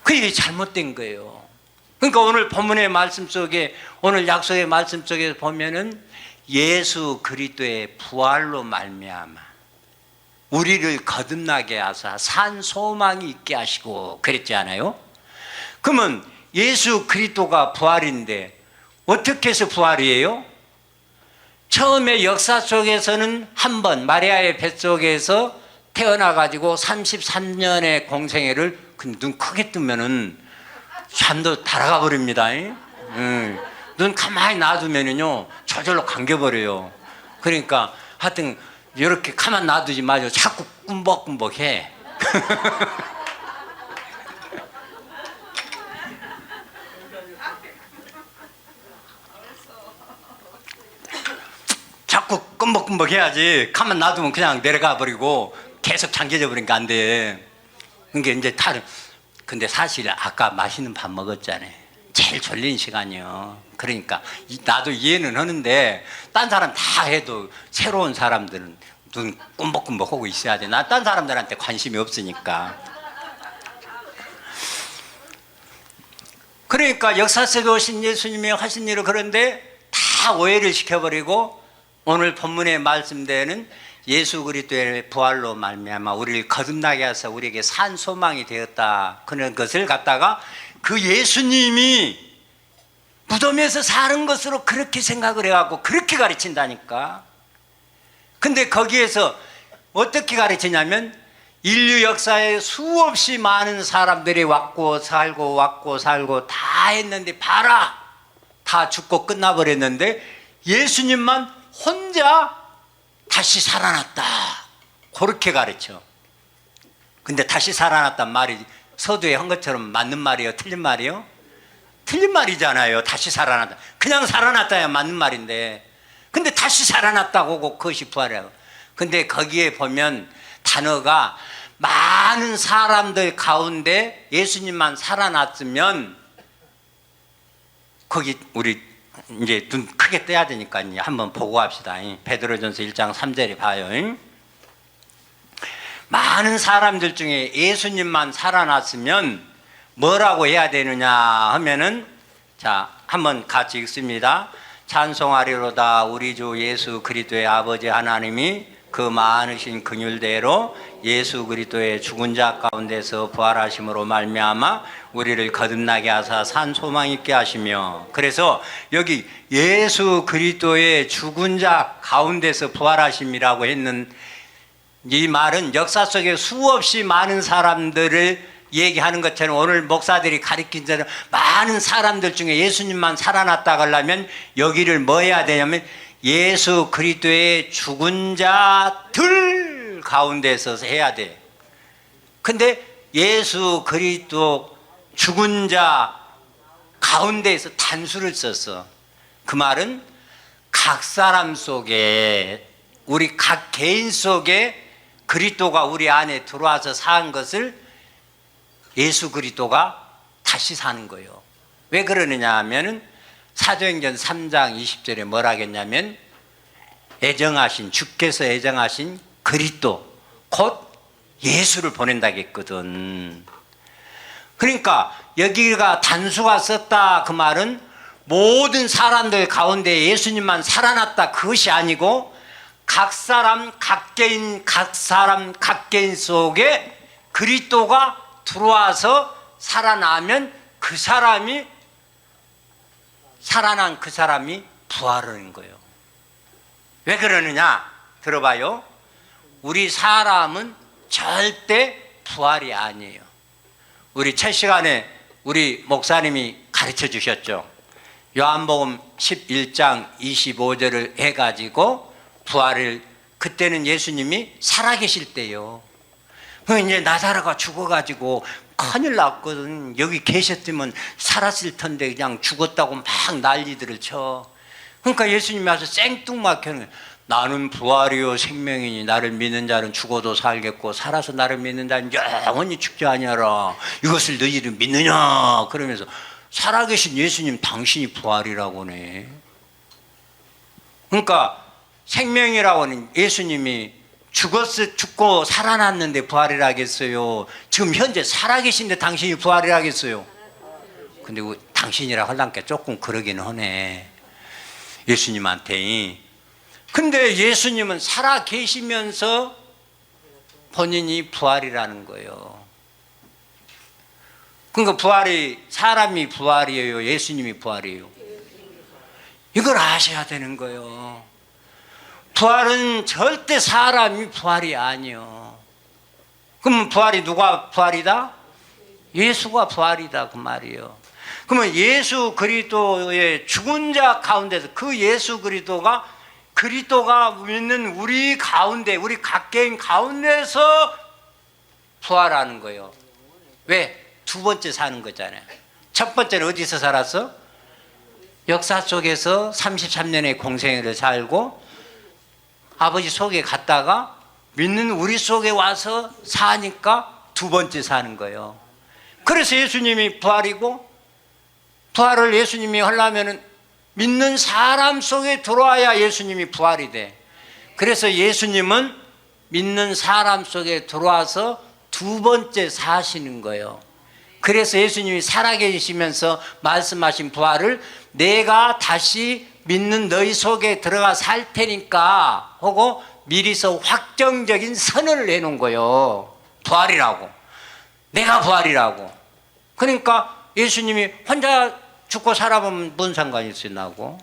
그게 잘못된 거예요. 그러니까 오늘 본문의 말씀 속에, 오늘 약속의 말씀 속에 보면은 예수 그리스도의 부활로 말미암아 우리를 거듭나게 하사 산 소망이 있게 하시고 그랬지 않아요? 그러면 예수 그리스도가 부활인데 어떻게 해서 부활이에요? 처음에 역사 속에서는 한 번 마리아의 뱃속에서 태어나가지고 33년의 공생애를 눈 크게 뜨면은 잠도 달아가 버립니다. 눈 가만히 놔두면은요 저절로 감겨버려요. 그러니까 하여튼 이렇게 가만 놔두지 마죠. 자꾸 꿈벅꿈벅해. 자꾸 끔벅끔벅 해야지. 가만 놔두면 그냥 내려가 버리고 계속 잠겨져 버리니까 안 돼. 그러니까 이제 근데 사실 아까 맛있는 밥 먹었잖아요. 제일 졸린 시간이요. 그러니까 나도 이해는 하는데 딴 사람 다 해도 새로운 사람들은 눈 꿈벅꿈벅 하고 있어야 돼. 나 딴 사람들한테 관심이 없으니까. 그러니까 역사 속에 오신 예수님이 하신 일을 그런데 다 오해를 시켜버리고, 오늘 본문에 말씀되는 예수 그리스도의 부활로 말미암아 우리를 거듭나게 하사 우리에게 산 소망이 되었다. 그런 것을 갖다가 그 예수님이 무덤에서 사는 것으로 그렇게 생각을 해갖고 그렇게 가르친다니까. 근데 거기에서 어떻게 가르치냐면, 인류 역사에 수없이 많은 사람들이 왔고 살고 다 했는데 봐라, 다 죽고 끝나버렸는데 예수님만 혼자 다시 살아났다. 그렇게 가르쳐. 근데 다시 살아났단 말이 서두에 한 것처럼 맞는 말이에요, 틀린 말이에요? 틀린 말이잖아요. 다시 살아났다. 그냥 살아났다야 맞는 말인데, 근데 다시 살아났다고 그것이 부활이라고. 근데 거기에 보면 단어가 많은 사람들 가운데 예수님만 살아났으면, 거기 우리 이제 눈 크게 떠야 되니까 한번 보고 합시다. 베드로전서 1장 3절에 봐요. 많은 사람들 중에 예수님만 살아났으면 뭐라고 해야 되느냐 하면은, 자, 한번 같이 읽습니다. 찬송하리로다 우리 주 예수 그리스도의 아버지 하나님이 그 많으신 긍휼대로 예수 그리스도의 죽은 자 가운데서 부활하심으로 말미암아 우리를 거듭나게 하사 산 소망 있게 하시며. 그래서 여기 예수 그리스도의 죽은 자 가운데서 부활하심이라고 했는 이 말은 역사 속에 수없이 많은 사람들을 얘기하는 것처럼 오늘 목사들이 가르친 대로 많은 사람들 중에 예수님만 살아났다 하려면 여기를 뭐 해야 되냐면 예수 그리스도의 죽은 자들 가운데서 해야 돼. 근데 예수 그리스도 죽은 자 가운데에서 단수를 썼어. 그 말은 각 사람 속에, 우리 각 개인 속에 그리스도가 우리 안에 들어와서 산 것을 예수 그리스도가 다시 사는 거예요. 왜 그러느냐 하면은 사도행전 3장 20절에 뭐라 하겠냐면 애정하신 주께서 애정하신 그리스도 곧 예수를 보낸다겠거든. 그러니까 여기가 단수가 썼다 그 말은 모든 사람들 가운데 예수님만 살아났다 그것이 아니고 각 사람 각 개인 속에 그리스도가 들어와서 살아나면 그 사람이 살아난 그 사람이 부활하는 거예요. 왜 그러느냐 들어봐요. 우리 사람은 절대 부활이 아니에요. 우리 첫 시간에 우리 목사님이 가르쳐 주셨죠. 요한복음 11장 25절을 해가지고 부활을 그때는 예수님이 살아계실 때요. 이제 나사로가 죽어가지고 큰일 났거든. 여기 계셨으면 살았을 텐데 그냥 죽었다고 막 난리들을 쳐. 그러니까 예수님이 와서 생뚱맞게는 거예요. 나는 부활이요 생명이니 나를 믿는 자는 죽어도 살겠고 살아서 나를 믿는 자는 영원히 죽지 아니하라. 이것을 너희들 믿느냐 그러면서 살아계신 예수님 당신이 부활이라고네. 그러니까 생명이라고 하는 예수님이 죽고 살아났는데 부활이라겠어요? 지금 현재 살아계신데 당신이 부활이라겠어요? 근데 당신이라 하려니까 조금 그러긴 하네 예수님한테. 근데 예수님은 살아계시면서 본인이 부활이라는 거예요. 그러니까 부활이 사람이 부활이에요? 예수님이 부활이에요? 이걸 아셔야 되는 거예요. 부활은 절대 사람이 부활이 아니요. 그러면 부활이 누가 부활이다? 예수가 부활이다 그 말이에요. 그러면 예수 그리스도의 죽은 자 가운데서 그 예수 그리스도가 믿는 우리 가운데 우리 각 개인 가운데서 부활하는 거예요. 왜? 두 번째 사는 거잖아요. 첫 번째는 어디서 살았어? 역사 속에서 33년의 공생애를 살고 아버지 속에 갔다가 믿는 우리 속에 와서 사니까 두 번째 사는 거예요. 그래서 예수님이 부활이고 부활을 예수님이 하려면은 믿는 사람 속에 들어와야 예수님이 부활이 돼. 그래서 예수님은 믿는 사람 속에 들어와서 두 번째 사시는 거예요. 그래서 예수님이 살아계시면서 말씀하신 부활을 내가 다시 믿는 너희 속에 들어가 살 테니까 하고 미리서 확정적인 선언을 해놓은 거예요. 부활이라고. 내가 부활이라고. 그러니까 예수님이 혼자 죽고 살아보면 뭔 상관이 있어요 나고.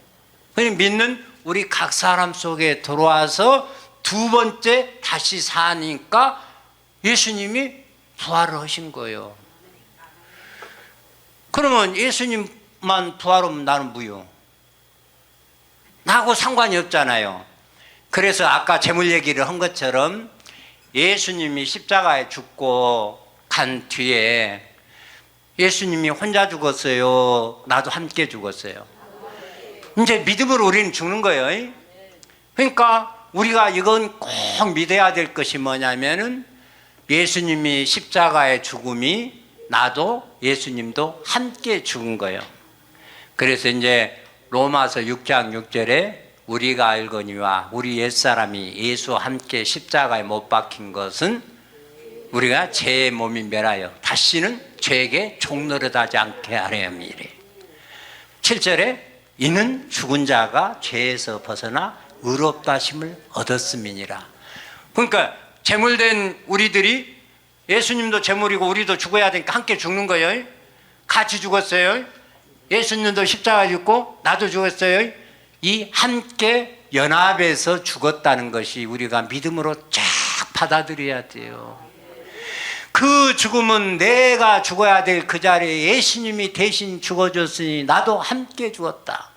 그냥 믿는 우리 각 사람 속에 들어와서 두 번째 다시 사니까 예수님이 부활을 하신 거예요. 그러면 예수님만 부활하면 나는 뭐요? 나하고 상관이 없잖아요. 그래서 아까 재물 얘기를 한 것처럼 예수님이 십자가에 죽고 간 뒤에 예수님이 혼자 죽었어요? 나도 함께 죽었어요? 이제 믿음으로 우리는 죽는 거예요. 그러니까 우리가 이건 꼭 믿어야 될 것이 뭐냐면은 예수님이 십자가의 죽음이 나도 예수님도 함께 죽은 거예요. 그래서 이제 로마서 6장 6절에 우리가 알거니와 우리 옛사람이 예수와 함께 십자가에 못 박힌 것은 우리가 죄의 몸이 멸하여 다시는 죄에게 종노릇하지 않게 하려 함이래. 7절에 이는 죽은 자가 죄에서 벗어나 의롭다 심을 얻었음이니라. 그러니까 제물된 우리들이 예수님도 제물이고 우리도 죽어야 되니까 함께 죽는 거예요. 같이 죽었어요. 예수님도 십자가 죽고 나도 죽었어요. 이 함께 연합해서 죽었다는 것이 우리가 믿음으로 쫙 받아들여야 돼요. 그 죽음은 내가 죽어야 될 그 자리에 예수님이 대신 죽어줬으니 나도 함께 죽었다.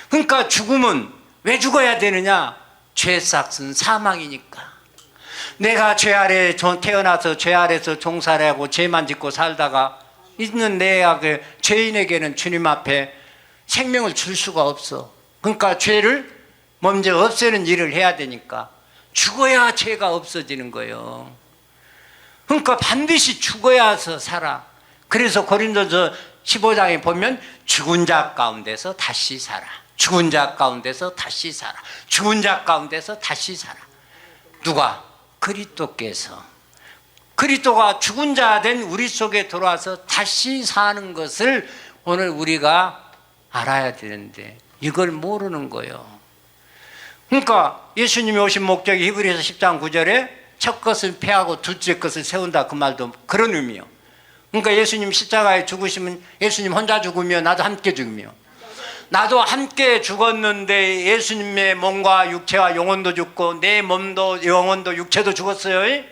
그러니까 죽음은 왜 죽어야 되느냐? 죄 삭은 사망이니까. 내가 죄 아래 태어나서 죄 아래서 종살이 하고 죄만 짓고 살다가 있는 내가 그 죄인에게는 주님 앞에 생명을 줄 수가 없어. 그러니까 죄를 먼저 없애는 일을 해야 되니까 죽어야 죄가 없어지는 거예요. 그러니까 반드시 죽어야서 살아. 그래서 고린도서 15장에 보면 죽은 자 가운데서 다시 살아. 죽은 자 가운데서 다시 살아. 죽은 자 가운데서 다시 살아. 누가? 그리스도께서. 그리스도가 죽은 자 된 우리 속에 들어와서 다시 사는 것을 오늘 우리가 알아야 되는데 이걸 모르는 거예요. 그러니까 예수님이 오신 목적이 히브리서 10장 9절에 첫 것은 폐하고 둘째 것을 세운다, 그 말도 그런 의미예요. 그러니까 예수님 십자가에 죽으시면 예수님 혼자 죽으며 나도 함께 죽으며, 나도 함께 죽었는데 예수님의 몸과 육체와 영혼도 죽고 내 몸도 영혼도 육체도 죽었어요.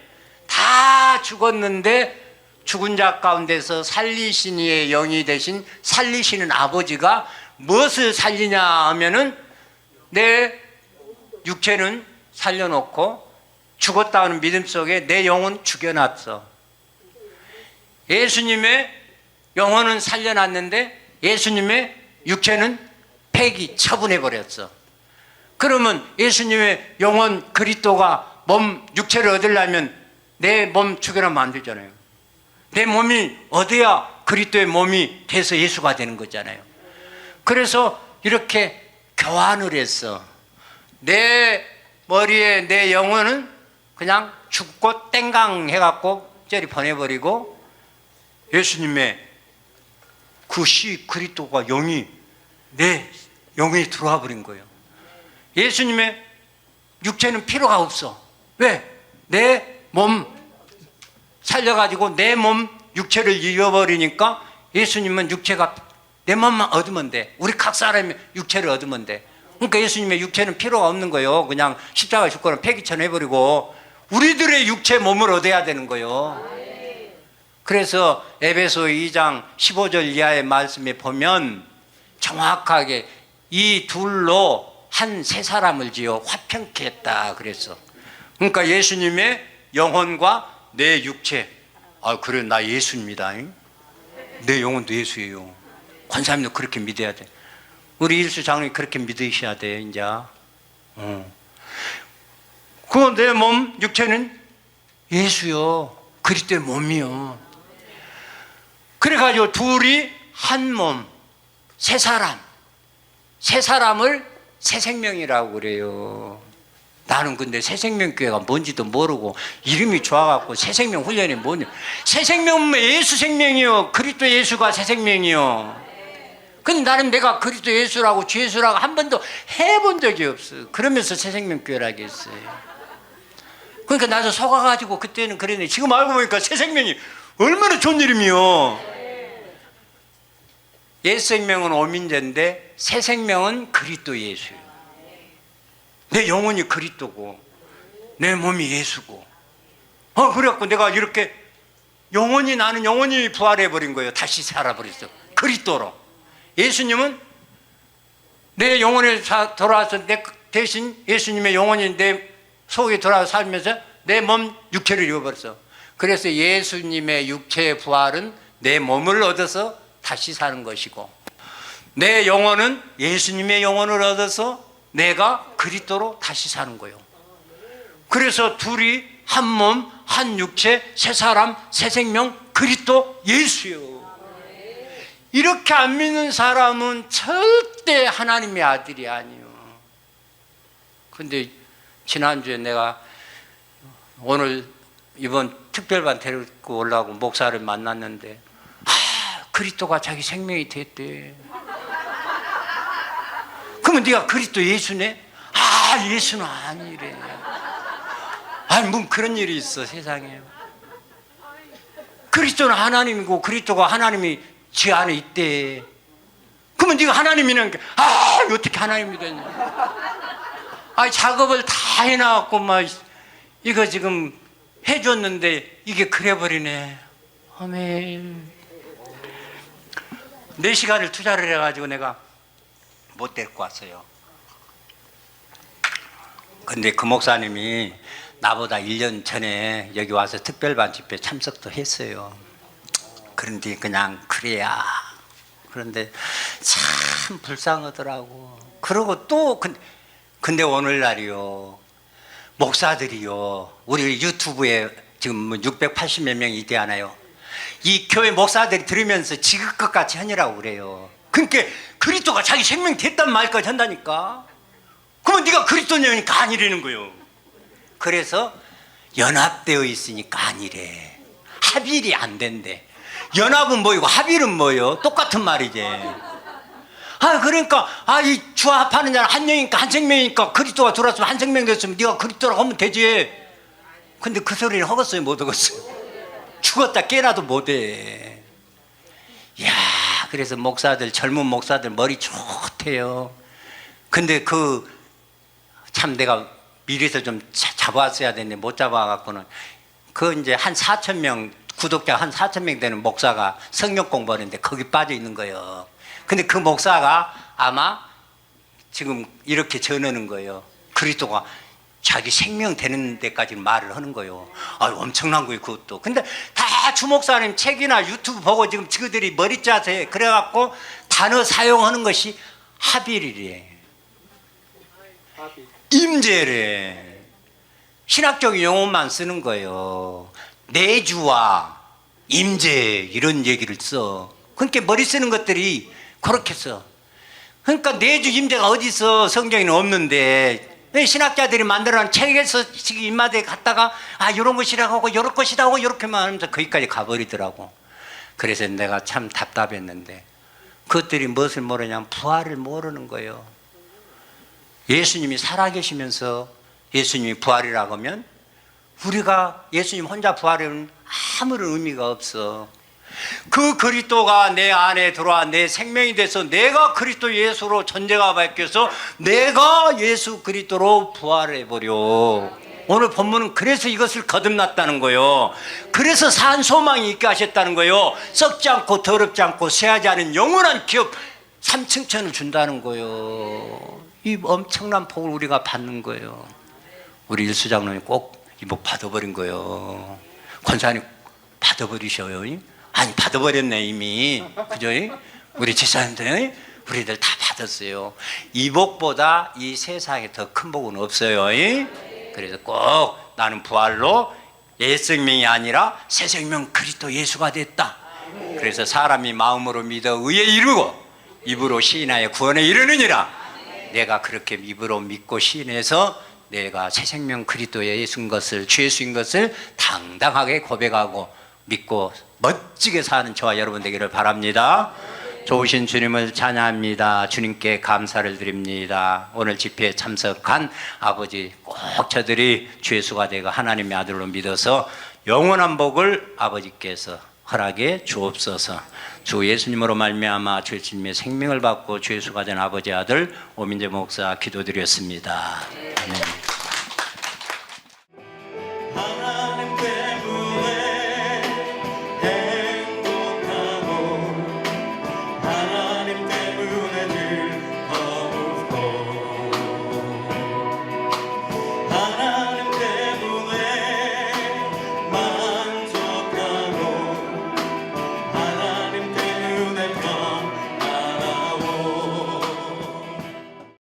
다 죽었는데 죽은 자 가운데서 살리신 이의 영이 되신 살리시는 아버지가 무엇을 살리냐 하면은 내 육체는 살려놓고 죽었다는 믿음 속에 내 영혼 죽여놨어. 예수님의 영혼은 살려놨는데 예수님의 육체는 폐기 처분해버렸어. 그러면 예수님의 영혼 그리스도가 몸 육체를 얻으려면 내 몸 죽여놓으면 안 되잖아요. 내 몸이 얻어야 그리스도의 몸이 돼서 예수가 되는 거잖아요. 그래서 이렇게 교환을 했어. 내 머리에 내 영혼은 그냥 죽고 땡강 해갖고 저리 보내버리고 예수님의 그 그리스도가 영이 내 영에 들어와 버린 거예요. 예수님의 육체는 필요가 없어. 왜? 내 몸 살려가지고 내 몸 육체를 잃어버리니까 예수님은 육체가 내 몸만 얻으면 돼. 우리 각 사람의 육체를 얻으면 돼. 그러니까 예수님의 육체는 필요가 없는 거예요. 그냥 십자가에 죽고는 폐기천 해버리고 우리들의 육체 몸을 얻어야 되는 거예요. 그래서 에베소 2장 15절 이하의 말씀에 보면 정확하게 이 둘로 한 세 사람을 지어 화평케 했다 그랬어. 그러니까 예수님의 영혼과 내 육체, 아 그래 나 예수입니다. 내 영혼도 예수예요. 권사님도 그렇게 믿어야 돼. 우리 일수 장로님 그렇게 믿으셔야 돼 이제. 그 내 몸 육체는 예수요. 그리스도의 몸이요. 그래가지고 둘이 한 몸, 세 사람을 새 생명이라고 그래요. 나는 근데 새생명교회가 뭔지도 모르고 이름이 좋아갖고 새생명 훈련이 뭐냐. 새생명은 예수 생명이요. 그리스도 예수가 새생명이요. 근데 나는 내가 그리스도 예수라고 주 예수라고 한 번도 해본 적이 없어. 그러면서 새생명교회라고 했어요. 그러니까 나도 속아가지고 그때는 그랬는데 지금 알고 보니까 새생명이 얼마나 좋은 이름이요. 옛생명은 오민제인데 새생명은 그리스도 예수예요. 내 영혼이 그리스도고 내 몸이 예수고 그래갖고 내가 이렇게 나는 영혼이 부활해버린 거예요. 다시 살아버렸어. 그리스도로. 예수님은 내 영혼에 돌아와서 내 대신 예수님의 영혼이 내 속에 돌아와서 살면서 내 몸 육체를 입어버렸어. 그래서 예수님의 육체의 부활은 내 몸을 얻어서 다시 사는 것이고 내 영혼은 예수님의 영혼을 얻어서 내가 그리스도로 다시 사는 거예요. 그래서 둘이 한 몸, 한 육체, 새 사람, 새 생명, 그리스도 예수요. 이렇게 안 믿는 사람은 절대 하나님의 아들이 아니에요. 근데 지난주에 내가 오늘 이번 특별반 데리고 오려고 목사를 만났는데 그리스도가 자기 생명이 됐대. 그러면 네가 그리스도 예수네? 예수는 아니래. 뭐 그런 일이 있어 세상에. 그리스도는 하나님이고 그리스도가 하나님이 지 안에 있대. 그러면 네가 하나님이라는 게 어떻게 하나님이 되냐. 작업을 다 해놔갖고 이거 지금 해줬는데 이게 그래버리네. 아멘. 4시간을 투자를 해가지고 내가 못 데리고 왔어요. 근데 그 목사님이 나보다 1년 전에 여기 와서 특별반 집회 참석도 했어요. 그런데 그냥 그래야. 그런데 참 불쌍하더라고. 그러고 또 근데 오늘날이요 목사들이요 우리 유튜브에 지금 680몇 명이 있대하나요. 이 교회 목사들이 들으면서 지극것 같이 하느라고 그래요. 그러니까 그리스도가 자기 생명 됐단 말까지 한다니까. 그러면 네가 그리스도냐니까 아니라는 거예요. 그래서 연합되어 있으니까 아니래. 합일이 안 된대. 연합은 뭐이고 합일은 뭐요? 똑같은 말이지. 그러니까 이 주합하는 자는 한 영이니까 한 생명이니까 그리스도가 들어왔으면 한 생명 됐으면 네가 그리스도라고 하면 되지. 근데 그 소리를 하겠어요, 못 하겠어요? 죽었다 깨나도 못해. 야, 그래서 목사들, 젊은 목사들 머리 좋대요. 근데 참 내가 미리서 좀 잡아왔어야 되는데 못 잡아갖고는 이제 한 4천 명 구독자 한 4천 명 되는 목사가 성경 공부하는데 거기 빠져 있는 거예요. 근데 그 목사가 아마 지금 이렇게 전하는 거예요. 그리스도가 자기 생명 되는 데까지 말을 하는 거예요. 엄청난 거예요, 그것도. 근데 다 주목사님 책이나 유튜브 보고 지금 그들이 머리 짜세 그래갖고 단어 사용하는 것이 합일이래. 임재래. 신학적인 용어만 쓰는 거예요. 내주와 임재 이런 얘기를 써. 그러니까 머리 쓰는 것들이 그렇게 써. 그러니까 내주 임재가 어디 있어? 성경에는 없는데 신학자들이 만들어놓은 책에서 지금 입마대에 갔다가 이런 것이라고 하고 이런 것이라고 하고 이렇게만 하면서 거기까지 가버리더라고. 그래서 내가 참 답답했는데 그것들이 무엇을 모르냐면 부활을 모르는 거예요. 예수님이 살아계시면서 예수님이 부활이라고 하면 우리가 예수님 혼자 부활하면 아무런 의미가 없어. 그 그리스도가 내 안에 들어와 내 생명이 돼서 내가 그리스도 예수로 전제가 바뀌어서 내가 예수 그리스도로 부활해버려. 오늘 본문은 그래서 이것을 거듭났다는 거예요. 그래서 산 소망이 있게 하셨다는 거예요. 썩지 않고 더럽지 않고 쇠하지 않은 영원한 기업 삼층천을 준다는 거예요. 이 엄청난 복을 우리가 받는 거예요. 우리 일수장로님 꼭 이 복 받아버린 거예요. 권사님 받아버리셔요. 아니 받아버렸네 이미. 그죠? 우리 집사님들 우리들 다 받았어요. 이 복보다 이 세상에 더 큰 복은 없어요. 그래서 꼭 나는 부활로 옛 생명이 아니라 새 생명 그리스도 예수가 됐다. 그래서 사람이 마음으로 믿어 의에 이르고 입으로 시인하여 구원에 이르느니라. 내가 그렇게 입으로 믿고 시인해서 내가 새 생명 그리스도의 예수인 것을 주 예수인 것을 당당하게 고백하고 믿고 멋지게 사는 저와 여러분 되기를 바랍니다. 좋으신 주님을 찬양합니다. 주님께 감사를 드립니다. 오늘 집회에 참석한 아버지 꼭 저들이 주 예수가 되고 하나님의 아들로 믿어서 영원한 복을 아버지께서 허락해 주옵소서. 주 예수님으로 말미암아 주 예수님의 생명을 받고 주 예수가 된 아버지 아들 오민재 목사 기도드렸습니다. 아멘.